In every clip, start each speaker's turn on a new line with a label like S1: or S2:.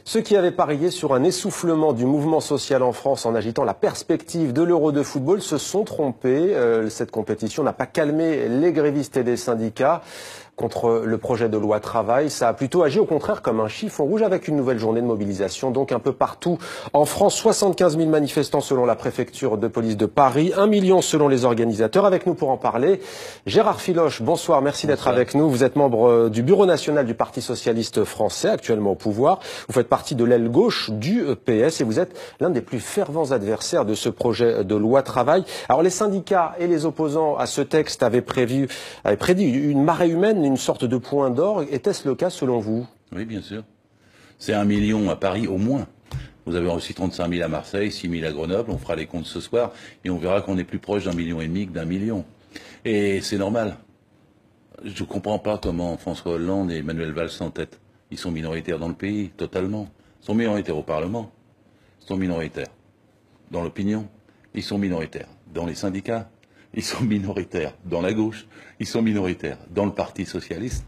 S1: Ceux qui avaient parié sur un essoufflement du mouvement social en France en agitant la perspective de l'Euro de football se sont trompés. Cette compétition n'a pas calmé les grévistes et les syndicats contre le projet de loi travail. Ça a plutôt agi au contraire comme un chiffon rouge avec une nouvelle journée de mobilisation. Donc un peu partout en France, 75 000 manifestants selon la préfecture de police de Paris, 1 million selon les organisateurs. Avec nous pour en parler, Gérard Filoche, bonsoir, merci d'être avec nous. Vous êtes membre du Bureau national du Parti socialiste français, actuellement au pouvoir. Vous faites partie de l'aile gauche du PS et vous êtes l'un des plus fervents adversaires de ce projet de loi travail. Alors les syndicats et les opposants à ce texte avaient prédit une marée humaine, une sorte de point d'orgue. Était-ce le cas selon vous?
S2: Oui, bien sûr. C'est 1 million à Paris au moins. Vous avez aussi 35 000 à Marseille, 6 000 à Grenoble. On fera les comptes ce soir et on verra qu'on est plus proche d'1,5 million que d'1 million. Et c'est normal. Je ne comprends pas comment François Hollande et Manuel Valls s'entêtent. Ils sont minoritaires dans le pays, totalement. Ils sont minoritaires au Parlement. Ils sont minoritaires dans l'opinion. Ils sont minoritaires dans les syndicats. Ils sont minoritaires dans la gauche. Ils sont minoritaires dans le Parti socialiste.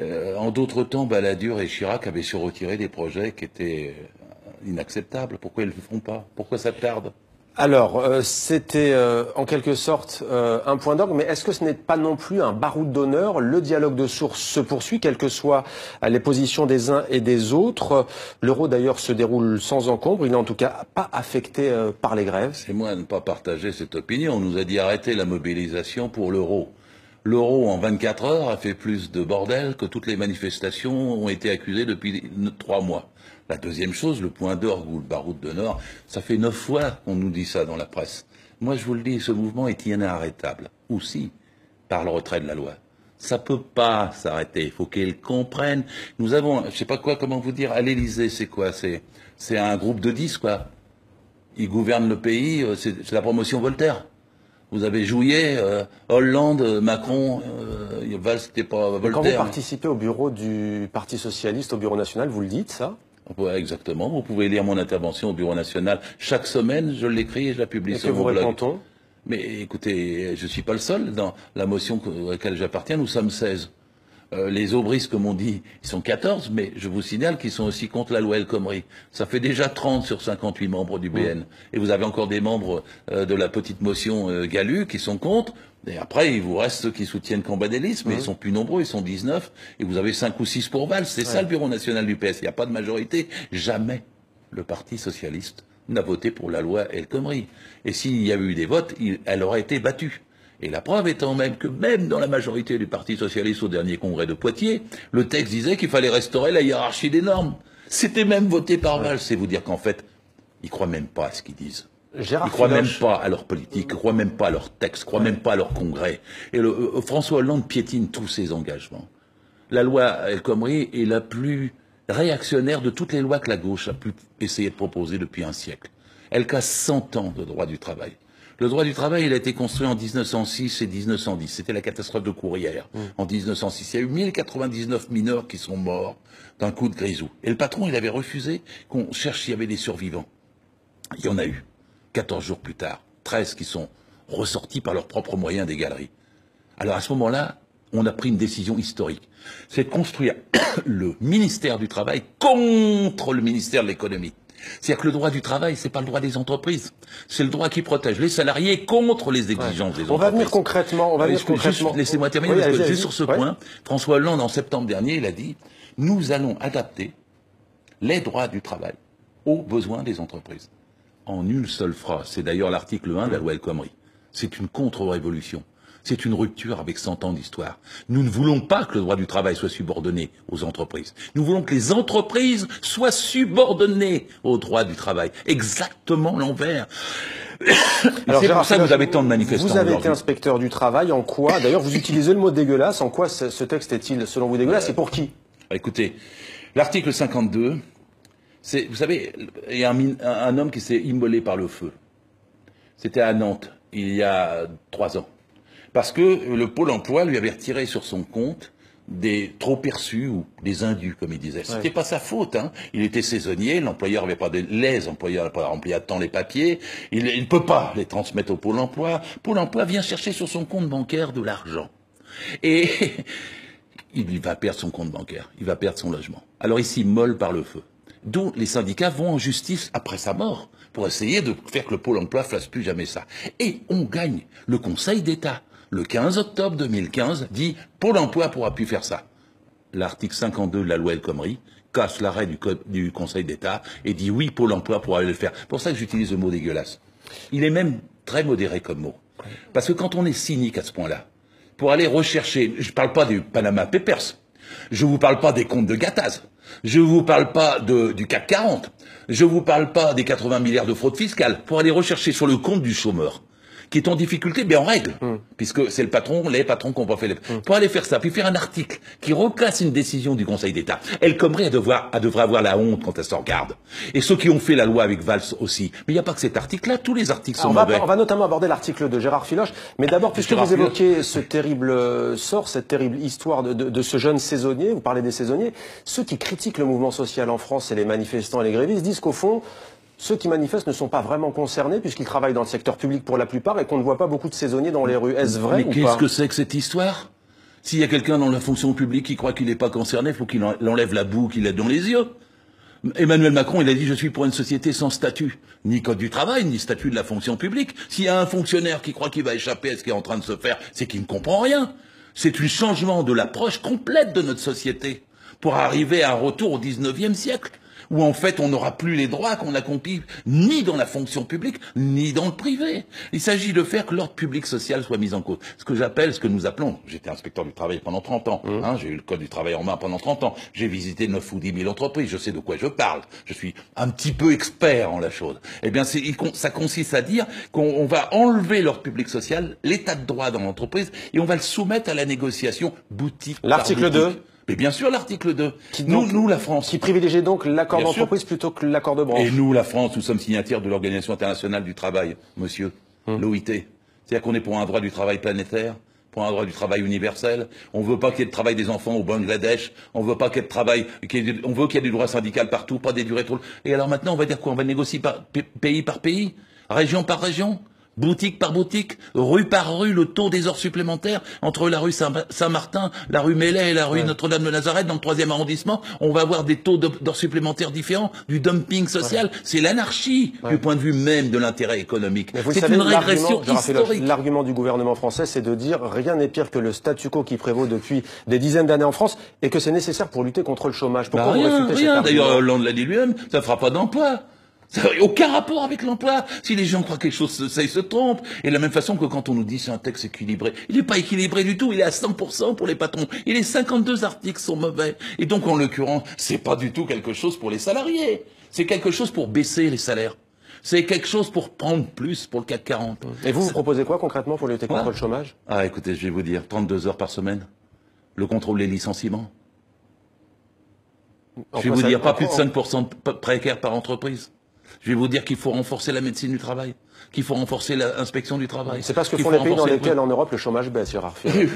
S2: En d'autres temps, Balladur et Chirac avaient su retirer des projets qui étaient inacceptables. Pourquoi ils ne le font pas? Pourquoi ça tarde?
S1: Alors, c'était en quelque sorte un point d'orgue, mais est-ce que ce n'est pas non plus un baroud d'honneur? Le dialogue de source se poursuit, quelles que soient les positions des uns et des autres. L'euro d'ailleurs se déroule sans encombre, il n'est en tout cas pas affecté par les grèves.
S2: C'est moi de ne pas partager cette opinion. On nous a dit arrêter la mobilisation pour l'euro. L'euro, en 24 heures, a fait plus de bordel que toutes les manifestations ont été accusées depuis 3 mois. La deuxième chose, le point d'orgue ou le baroud d'honneur, ça fait 9 fois qu'on nous dit ça dans la presse. Moi, je vous le dis, ce mouvement est inarrêtable. Aussi, par le retrait de la loi. Ça peut pas s'arrêter. Il faut qu'ils comprennent. Nous avons, je sais pas quoi, comment vous dire, à l'Élysée, c'est quoi? C'est un groupe de 10, quoi. Ils gouvernent le pays, c'est la promotion Voltaire. Vous avez Jouyet, Hollande, Macron, Valls, c'était pas Voltaire.
S1: Quand vous participez au bureau du Parti socialiste, au bureau national, vous le dites, ça?
S2: Ouais, exactement. Vous pouvez lire mon intervention au bureau national. Chaque semaine, je l'écris et je la publie sur mon blog. Et que vous répond-on? Mais écoutez, je suis pas le seul. Dans la motion à laquelle j'appartiens, nous sommes 16. Les aubristes, comme on dit, ils sont 14, mais je vous signale qu'ils sont aussi contre la loi El Khomri. Ça fait déjà 30 sur 58 membres du BN. Et vous avez encore des membres de la petite motion Galu qui sont contre. Et après, il vous reste ceux qui soutiennent Cambadélis, mais ils sont plus nombreux, ils sont 19. Et vous avez 5 ou 6 pour Valls. C'est ça le bureau national du PS. Il n'y a pas de majorité. Jamais le Parti socialiste n'a voté pour la loi El Khomri. Et s'il y a eu des votes, elle aurait été battue. Et la preuve étant même que même dans la majorité du Parti socialiste au dernier congrès de Poitiers, le texte disait qu'il fallait restaurer la hiérarchie des normes. C'était même voté par Valls. C'est vous dire qu'en fait, ils croient même pas à ce qu'ils disent.
S1: Gérard
S2: Ils croient même
S1: Filoche.
S2: pas à leur politique, ils croient même pas à leur texte, ils croient même pas à leur congrès. Et François Hollande piétine tous ses engagements. La loi El Khomri est la plus réactionnaire de toutes les lois que la gauche a pu essayer de proposer depuis un siècle. Elle casse 100 ans de droit du travail. Le droit du travail, il a été construit en 1906 et 1910. C'était la catastrophe de Courrières. En 1906, il y a eu 1099 mineurs qui sont morts d'un coup de grisou. Et le patron, il avait refusé qu'on cherche s'il y avait des survivants. Il y en a eu. 14 jours plus tard, 13 qui sont ressortis par leurs propres moyens des galeries. Alors à ce moment-là, on a pris une décision historique. C'est de construire le ministère du Travail contre le ministère de l'Économie. C'est-à-dire que le droit du travail, c'est pas le droit des entreprises. C'est le droit qui protège les salariés contre les exigences des entreprises.
S1: On va venir concrètement,
S2: Laissez-moi terminer,
S1: oui,
S2: parce que
S1: allez-y.
S2: juste sur ce point, François Hollande, en septembre dernier, il a dit « Nous allons adapter les droits du travail aux besoins des entreprises. » En une seule phrase. C'est d'ailleurs l'article 1 de la loi El Khomri. C'est une contre-révolution. C'est une rupture avec 100 ans d'histoire. Nous ne voulons pas que le droit du travail soit subordonné aux entreprises. Nous voulons que les entreprises soient subordonnées au droit du travail. Exactement l'envers.
S1: Alors,
S2: c'est pour ça que vous avez tant de manifestants.
S1: Vous avez été inspecteur du travail. En quoi, d'ailleurs, vous utilisez le mot dégueulasse. En quoi ce texte est-il, selon vous, dégueulasse? Et pour qui?
S2: Écoutez, l'article 52, vous savez, il y a un homme qui s'est immolé par le feu. C'était à Nantes, il y a 3 ans. Parce que le Pôle emploi lui avait retiré sur son compte des trop perçus ou des indus, comme il disait. C'était pas sa faute, hein. Il était saisonnier, l'employeur avait pas les employeurs n'avaient pas rempli à temps les papiers, il ne peut pas les transmettre au Pôle emploi. Pôle emploi vient chercher sur son compte bancaire de l'argent. Et il va perdre son compte bancaire, il va perdre son logement. Alors il s'immole par le feu. D'où les syndicats vont en justice après sa mort pour essayer de faire que le Pôle emploi fasse plus jamais ça. Et on gagne. Le Conseil d'État, le 15 octobre 2015, dit Pôle emploi pourra plus faire ça. L'article 52 de la loi El Khomri casse l'arrêt du Conseil d'État et dit oui, Pôle emploi pourra le faire. C'est pour ça que j'utilise le mot dégueulasse. Il est même très modéré comme mot. Parce que quand on est cynique à ce point-là, pour aller rechercher, je ne parle pas du Panama Papers, je ne vous parle pas des comptes de Gattaz, je ne vous parle pas du CAC 40, je ne vous parle pas des 80 milliards de fraude fiscale, pour aller rechercher sur le compte du chômeur, qui est en difficulté, bien en règle, puisque c'est les patrons qui ont pas fait les... Pour aller faire ça, puis faire un article qui reclasse une décision du Conseil d'État. El Khomri devrait avoir la honte quand elle s'en regarde. Et ceux qui ont fait la loi avec Valls aussi. Mais il n'y a pas que cet article-là, tous les articles sont mauvais.
S1: On va notamment aborder l'article de Gérard Filoche, mais d'abord, puisque vous évoquez ce terrible sort, cette terrible histoire de ce jeune saisonnier, vous parlez des saisonniers, ceux qui critiquent le mouvement social en France et les manifestants et les grévistes disent qu'au fond, ceux qui manifestent ne sont pas vraiment concernés puisqu'ils travaillent dans le secteur public pour la plupart et qu'on ne voit pas beaucoup de saisonniers dans les rues. Est-ce vrai ou pas ?
S2: Mais qu'est-ce que c'est que cette histoire ? S'il y a quelqu'un dans la fonction publique qui croit qu'il n'est pas concerné, il faut qu'il enlève la boue qu'il a dans les yeux. Emmanuel Macron, il a dit « Je suis pour une société sans statut ». Ni code du travail, ni statut de la fonction publique. S'il y a un fonctionnaire qui croit qu'il va échapper à ce qui est en train de se faire, c'est qu'il ne comprend rien. C'est un changement de l'approche complète de notre société pour arriver à un retour au 19e siècle. Où en fait on n'aura plus les droits qu'on accomplit ni dans la fonction publique, ni dans le privé. Il s'agit de faire que l'ordre public social soit mis en cause. Ce que nous appelons, j'étais inspecteur du travail pendant 30 ans, j'ai eu le code du travail en main pendant 30 ans, j'ai visité 9 ou 10 000 entreprises, je sais de quoi je parle, je suis un petit peu expert en la chose. Eh bien ça consiste à dire qu'on va enlever l'ordre public social, l'état de droit dans l'entreprise, et on va le soumettre à la négociation boutique par boutique.
S1: L'article 2
S2: Mais bien sûr, l'article 2. Nous, la France.
S1: Qui privilégie donc l'accord d'entreprise plutôt que l'accord de branche.
S2: Et nous, la France, nous sommes signataires de l'Organisation internationale du travail, monsieur, l'OIT. C'est-à-dire qu'on est pour un droit du travail planétaire, pour un droit du travail universel. On veut pas qu'il y ait de travail des enfants au Bangladesh. On veut pas qu'il y ait de travail, on veut qu'il y ait du droit syndical partout, pas des durées trop. Et alors maintenant, on va dire quoi? On va négocier pays par pays, région par région. Boutique par boutique, rue par rue, le taux des heures supplémentaires entre la rue Saint-Martin, la rue Mellet et la rue Notre-Dame de Nazareth dans le 3e arrondissement, on va avoir des taux d'heures supplémentaires différents, du dumping social. C'est l'anarchie du point de vue même de l'intérêt économique. C'est une régression historique.
S1: L'argument du gouvernement français, c'est de dire rien n'est pire que le statu quo qui prévaut depuis des dizaines d'années en France et que c'est nécessaire pour lutter contre le chômage. Pourquoi vous réfutez cet argument ?
S2: D'ailleurs, Hollande l'a dit lui-même, ça ne fera pas d'emploi. Ça n'a aucun rapport avec l'emploi. Si les gens croient quelque chose, ça, ils se trompent. Et de la même façon que quand on nous dit c'est un texte équilibré, il n'est pas équilibré du tout. Il est à 100% pour les patrons. Et les 52 articles sont mauvais. Et donc, en l'occurrence, c'est pas du tout quelque chose pour les salariés. C'est quelque chose pour baisser les salaires. C'est quelque chose pour prendre plus pour le CAC 40.
S1: Et vous proposez quoi concrètement pour lutter contre le chômage ?
S2: Ah, écoutez, je vais vous dire, 32 heures par semaine. Le contrôle des licenciements. Je vais vous dire, pas plus de 5% de précaires par entreprise. Je vais vous dire qu'il faut renforcer la médecine du travail, qu'il faut renforcer l'inspection du travail.
S1: C'est pas ce que font les pays dans lesquels, en Europe, le chômage baisse, Gérard Filoche.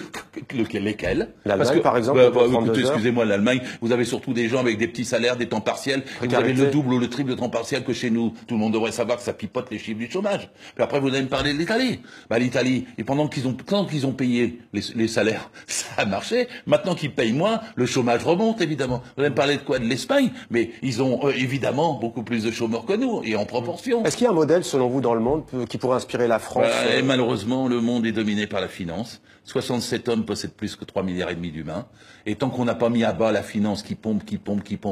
S2: Lesquels ?
S1: L'Allemagne, par exemple.
S2: Écoutez, excusez-moi, l'Allemagne, vous avez surtout des gens avec des petits salaires, des temps partiels. Vous avez le double ou le triple de temps partiel que chez nous. Tout le monde devrait savoir que ça pipote les chiffres du chômage. Puis après, vous allez me parler de l'Italie. L'Italie, et pendant qu'ils ont payé les salaires, ça a marché. Maintenant qu'ils payent moins, le chômage remonte, évidemment. Vous allez me parler de quoi ? De l'Espagne. Mais ils ont, évidemment, beaucoup plus de chômeurs que nous, et en proportion.
S1: Est-ce qu'il y a un modèle, selon vous, dans le monde qui pourrait inspirer la France
S2: Et malheureusement, le monde est dominé par la finance. 67 hommes possèdent plus que 3,5 milliards d'humains. Et tant qu'on n'a pas mis à bas la finance qui pompe,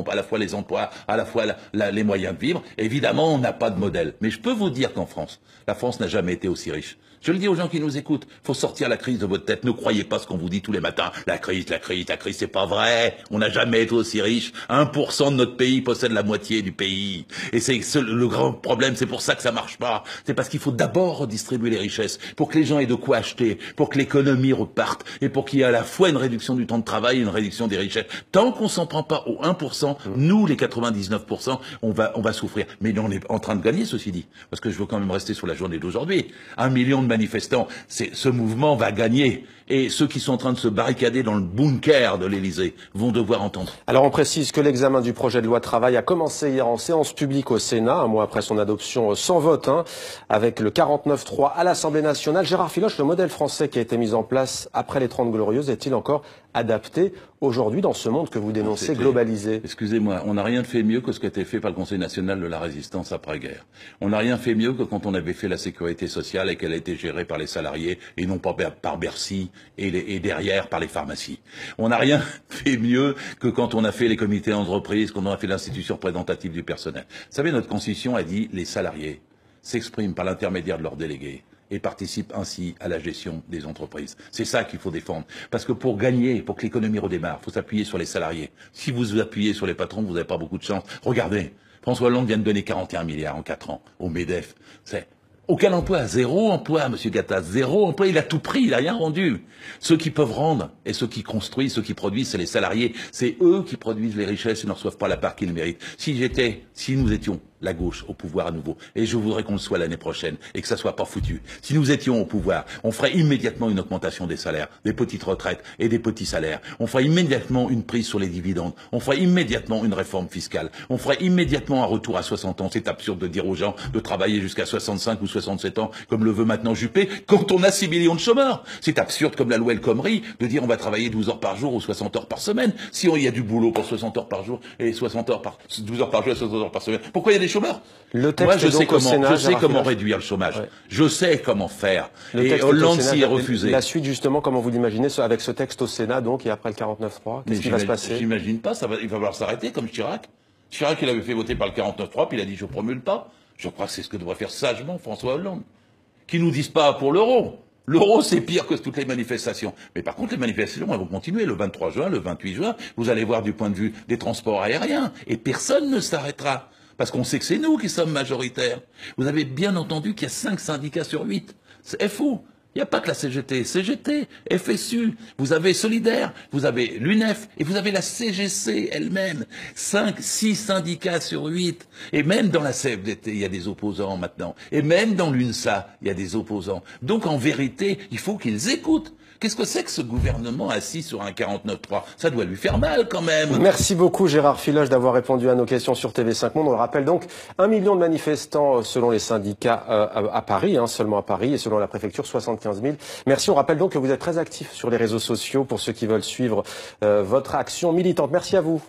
S2: à la fois les emplois, à la fois les moyens de vivre, évidemment, on n'a pas de modèle. Mais je peux vous dire qu'en France, la France n'a jamais été aussi riche. Je le dis aux gens qui nous écoutent, faut sortir la crise de votre tête. Ne croyez pas ce qu'on vous dit tous les matins. La crise, c'est pas vrai. On n'a jamais été aussi riche. 1% de notre pays possède la moitié du pays. Et c'est le grand problème, c'est pour ça que ça marche pas. C'est parce qu'il faut d'abord redistribuer les richesses, pour que les gens aient de quoi acheter, pour que l'économie reparte, et pour qu'il y ait à la fois une réduction du temps de travail et une réduction des richesses. Tant qu'on s'en prend pas au 1%, nous, les 99%, on va souffrir. Mais on est en train de gagner, ceci dit. Parce que je veux quand même rester sur la journée d'aujourd'hui. 1 million de manifestants, ce mouvement va gagner. Et ceux qui sont en train de se barricader dans le bunker de l'Élysée vont devoir entendre.
S1: Alors on précise que l'examen du projet de loi travail a commencé hier en séance publique au Sénat, un mois après son adoption sans vote, avec le 49-3 à l'Assemblée nationale. Gérard Filoche, le modèle français qui a été mis en place après les 30 Glorieuses, est-il encore adapté aujourd'hui dans ce monde que vous dénoncez globalisé?
S2: Excusez-moi, on n'a rien fait mieux que ce qui a été fait par le Conseil national de la résistance après-guerre. On n'a rien fait mieux que quand on avait fait la sécurité sociale et qu'elle a été gérée par les salariés et non pas par Bercy et derrière par les pharmacies. On n'a rien fait mieux que quand on a fait les comités d'entreprise, quand on a fait l'institution représentative du personnel. Vous savez, notre Constitution a dit les salariés s'expriment par l'intermédiaire de leurs délégués et participent ainsi à la gestion des entreprises. C'est ça qu'il faut défendre. Parce que pour gagner, pour que l'économie redémarre, il faut s'appuyer sur les salariés. Si vous vous appuyez sur les patrons, vous n'avez pas beaucoup de chance. Regardez, François Hollande vient de donner 41 milliards en 4 ans au MEDEF. C'est aucun emploi, zéro emploi, monsieur Gattaz, zéro emploi, il a tout pris, il a rien rendu. Ceux qui peuvent rendre et ceux qui construisent, ceux qui produisent, c'est les salariés. C'est eux qui produisent les richesses et ne reçoivent pas la part qu'ils méritent. Si nous étions la gauche au pouvoir à nouveau, et je voudrais qu'on le soit l'année prochaine, et que ça soit pas foutu. Si nous étions au pouvoir, on ferait immédiatement une augmentation des salaires, des petites retraites et des petits salaires. On ferait immédiatement une prise sur les dividendes. On ferait immédiatement une réforme fiscale. On ferait immédiatement un retour à 60 ans. C'est absurde de dire aux gens de travailler jusqu'à 65 ou 67 ans, comme le veut maintenant Juppé, quand on a 6 millions de chômeurs. C'est absurde comme la loi El Khomri de dire on va travailler 12 heures par jour ou 60 heures par semaine. Si il y a du boulot pour 60 heures par jour et 12 heures par jour et 60 heures par semaine, pourquoi il y a des chômeurs?
S1: Moi,
S2: je sais comment réduire le chômage. Ouais. Je sais comment faire. Et Hollande s'y est refusé.
S1: La suite, justement, comment vous l'imaginez, avec ce texte au Sénat, donc, et après le 49-3, qu'est-ce qui va se passer?
S2: J'imagine pas, il va falloir s'arrêter, comme Chirac. Chirac, il avait fait voter par le 49-3, puis il a dit je promulgue pas. Je crois que c'est ce que devrait faire sagement François Hollande. Qui nous disent pas pour l'euro. L'euro, c'est pire que toutes les manifestations. Mais par contre, les manifestations, elles vont continuer. Le 23 juin, le 28 juin, vous allez voir du point de vue des transports aériens. Et personne ne s'arrêtera. Parce qu'on sait que c'est nous qui sommes majoritaires. Vous avez bien entendu qu'il y a 5 syndicats sur 8. C'est fou. Il n'y a pas que la CGT, FSU, vous avez Solidaire, vous avez l'UNEF et vous avez la CGC elle-même. 6 syndicats sur 8. Et même dans la CFDT, il y a des opposants maintenant. Et même dans l'UNSA, il y a des opposants. Donc en vérité, il faut qu'ils écoutent. Qu'est-ce que c'est que ce gouvernement assis sur un 49-3? Ça doit lui faire mal quand même.
S1: Merci beaucoup Gérard Filoche d'avoir répondu à nos questions sur TV5 Monde. On le rappelle donc, 1 million de manifestants selon les syndicats à Paris, seulement à Paris, et selon la préfecture, 75 000. Merci, on rappelle donc que vous êtes très actif sur les réseaux sociaux pour ceux qui veulent suivre votre action militante. Merci à vous.